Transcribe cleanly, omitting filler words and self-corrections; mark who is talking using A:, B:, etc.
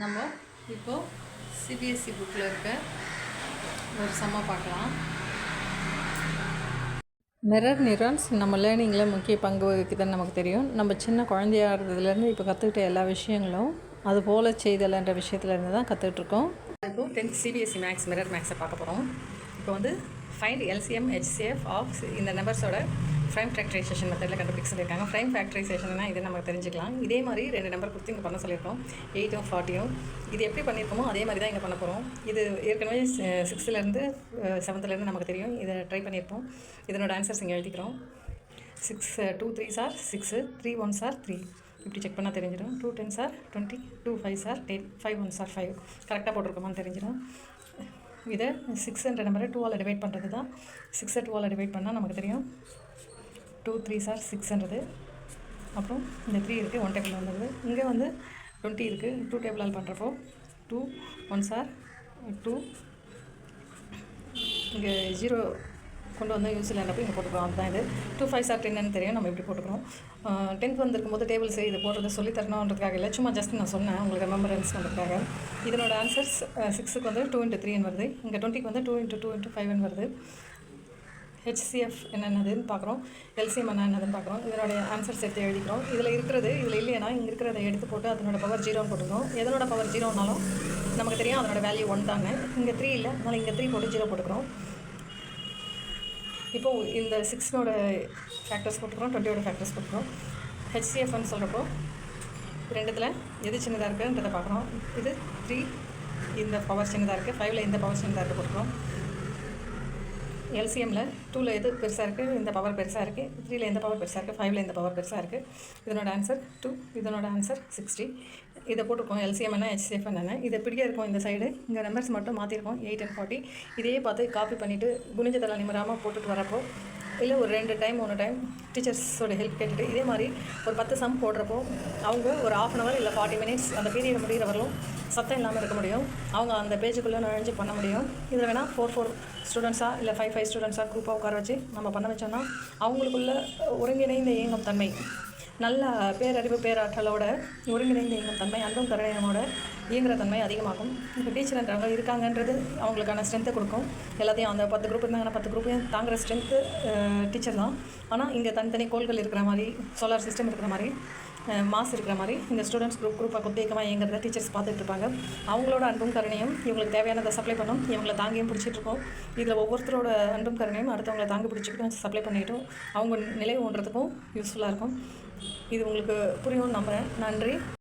A: நம்ம இப்போது சிபிஎஸ்சி புக்கில் இருக்க ஒரு சம்மை பார்க்கலாம். மிரர் நியூரான்ஸ் நம்ம லேர்னிங்கில் முக்கிய பங்கு வகிக்குதுன்னு நமக்கு தெரியும். நம்ம சின்ன குழந்தையாக இருந்ததுலேருந்து இப்போ கற்றுக்கிட்ட எல்லா விஷயங்களும் அது போல் செய்தல்ன்ற விஷயத்துலேருந்து தான் கற்றுட்ருக்கோம். இப்போது 10th சிபிஎஸ்சி மேக்ஸ் மிரர் மேக்ஸை பார்க்க போகிறோம். இப்போ வந்து ஃபைண்ட் எல்சிஎம் ஹெச்சிஎஃப் ஆஃப் இந்த நம்பர்ஸோட ஃப்ரைம் ஃபேக்டரைசேஷன் மெத்தடில் கண்டுபிடிக்க சொல்லியிருக்காங்க. ஃப்ரைம் ஃபேக்டரைசேஷன்னா இதை நம்ம தெரிஞ்சுக்கலாம். இதே மாதிரி 2 நம்பர் கொடுத்து இங்கே பண்ண சொல்லியிருக்கோம், 8ம் 40ம். இது எப்படி பண்ணியிருக்கோமோ அதே மாதிரி தான் இங்கே பண்ண போகிறோம். இது ஏற்கனவே 6லேருந்து 7லேருந்து நமக்கு தெரியும். இதை ட்ரை பண்ணியிருப்போம். இதனோட ஆன்சர்ஸ் இங்கே எழுதிக்கிறோம். 6 2 3s are 6, 3 1s are 3. இப்படி செக் பண்ணால் தெரிஞ்சிடும். 2 10s are 20, 2 5s are 10, 5 1s are 5. கரெக்டாக போட்டிருக்கோமான்னு தெரிஞ்சிடும். இதை 6என்ற நம்பரை 2ஆல் டிவைட் பண்ணுறது தான். 6ஐ 2ஆல் டிவைட் பண்ணால் நமக்கு தெரியும் 2 3s are 6ன்றது. அப்புறம் இந்த 3 இருக்குது, 1 டேபிள் வந்துடுது. இங்கே வந்து 20 இருக்குது, 2 டேபிளால் பண்ணுறப்போ 2 1s are 2. இங்கே 0 கொண்டு வந்து யூஸ் இல்லைன்றப்போ இங்கே போட்டுக்கிறோம். அதுதான் இது. 2 5s are 10ன்னு தெரியும், நம்ம இப்படி போட்டுக்கிறோம். 10th வந்திருக்கும் போது டேபிள்ஸ் இது போடுறது சொல்லி தரணுன்றதுக்காக இல்லை, சும்மா ஜஸ்ட் நான் சொன்னேன் உங்களுக்கு மெமரன்ஸ் பண்ணுறதுக்காக. இதனோட ஆன்சர்ஸ் 6க்கு வந்து 2 × 3ன்னு வருது. இங்கே 20க்கு வந்து 2 × 2 × 5ன்னு வருது. ஹெச்சிஎஃப் என்னென்னதுன்னு பார்க்குறோம், எல்சிஎம் என்னென்னதுன்னு பார்க்குறோம். இதனுடைய ஆன்சர்ஸ் எடுத்து எழுதிக்கிறோம். இதில் இருக்கிறது இதில் இல்லைன்னா இங்கே இருக்கிறத எடுத்து போட்டு அதனோட பவர் 0ன்னு போட்டுக்கிறோம். எதனோட பவர் 0னாலும் நமக்கு தெரியும் அதனோட வேல்யூ 1 தாங்க. இங்கே 3 இல்லை, அதனால் இங்கே 3 போட்டு 0 போட்டுக்கிறோம். இப்போது இந்த 6ஓட ஃபேக்டர்ஸ் போட்டுக்கிறோம், 20ஓட ஃபேக்டர்ஸ் போட்டுக்கிறோம். ஹெச்சிஎஃப்னு சொல்கிறப்போ ரெண்டுத்தில் எது சின்னதாக இருக்குன்றதை பார்க்குறோம். இது 3 இந்த பவர் சின்னதாக இருக்குது, 5ல் இந்த பவர் சின்னதாக இருக்குது போட்டுக்கிறோம். எல்சிஎம்மில் 2ல் எது பெருசாக இருக்குது, இந்த பவர் பெருசாக இருக்குது. 3ல் எந்த பவர் பெருசாக இருக்குது, 5ல் இந்த பவர் பெருசாக இருக்குது. இதனோட ஆன்சர் 2, இதனோட ஆன்சர் 60. இதை போட்டிருக்கோம். எல்சிஎம் என்ன, ஹெச்சிஎஃப் என்ன, இது இப்படியே இருக்கும். இந்த சைடு இங்கே நம்பர்ஸ் மட்டும் மாற்றிருக்கோம், 8 and 40. இதையே பார்த்து காப்பி பண்ணிவிட்டு குனிஞ்சதெல்லாம் நிமிராமல் போட்டுட்டு வரப்போ, இல்லை ஒரு 2 டைம் 1 டைம் டீச்சர்ஸோட ஹெல்ப் கேட்டுட்டு இதே மாதிரி ஒரு 10 சம் போடுறப்போ அவங்க ஒரு 1/2 hour இல்லை 40 minutes அந்த பீரியட் முடிகிற வரலும் சத்தம் இல்லாமல் இருக்க முடியும். அவங்க அந்த பேஜுக்குள்ளே நுழைஞ்சு பண்ண முடியும். இதில் வேணால் 4 ஸ்டூடெண்ட்ஸாக இல்லை 5 ஸ்டூடெண்ட்ஸாக குரூப்பாக உட்கார வச்சு நம்ம பண்ண வச்சோம்னா அவங்களுக்குள்ள ஒருங்கிணைந்த இயங்கும் தன்மை, நல்ல பேரறிவு பேராற்றலோட ஒருங்கிணைந்த இயங்கும் தன்மை, அன்பும் கருணையோட இயங்குகிற தன்மை அதிகமாகும். இப்போ டீச்சர்ன்றவங்க இருக்காங்கன்றது அவங்களுக்கான ஸ்ட்ரென்த்தை கொடுக்கும். எல்லாத்தையும் அந்த 10 குரூப் இருந்தாங்கன்னா 10 குரூப்பையும் தாங்குகிற ஸ்ட்ரென்த்து டீச்சர் தான். ஆனால் இங்கே தனித்தனி கோள்கள் இருக்கிற மாதிரி, சோலார் சிஸ்டம் இருக்கிற மாதிரி, மாஸ் இருக்கிற மாதிரி இந்த ஸ்டூடெண்ட்ஸ் குரூப்பாக கொத்தேக்கமாக இயங்குறத டீச்சர்ஸ் பார்த்துட்டு இருப்பாங்க. அவங்களோட அன்பும் கருணையும் இவங்களுக்கு தேவையானதை சப்ளை பண்ணும், இவங்களை தாங்கியும் பிடிச்சிட்ருக்கோம். இதில் ஒவ்வொருத்தரோட அன்பும் கருணையும் அடுத்தவங்களை தாங்கி பிடிச்சிக்கிட்டும் சப்ளை பண்ணிக்கிட்டும் அவங்க நிலை ஊன்றதுக்கும் யூஸ்ஃபுல்லாக இருக்கும். இது உங்களுக்கு புரியும்னு நம்புகிறேன். நன்றி.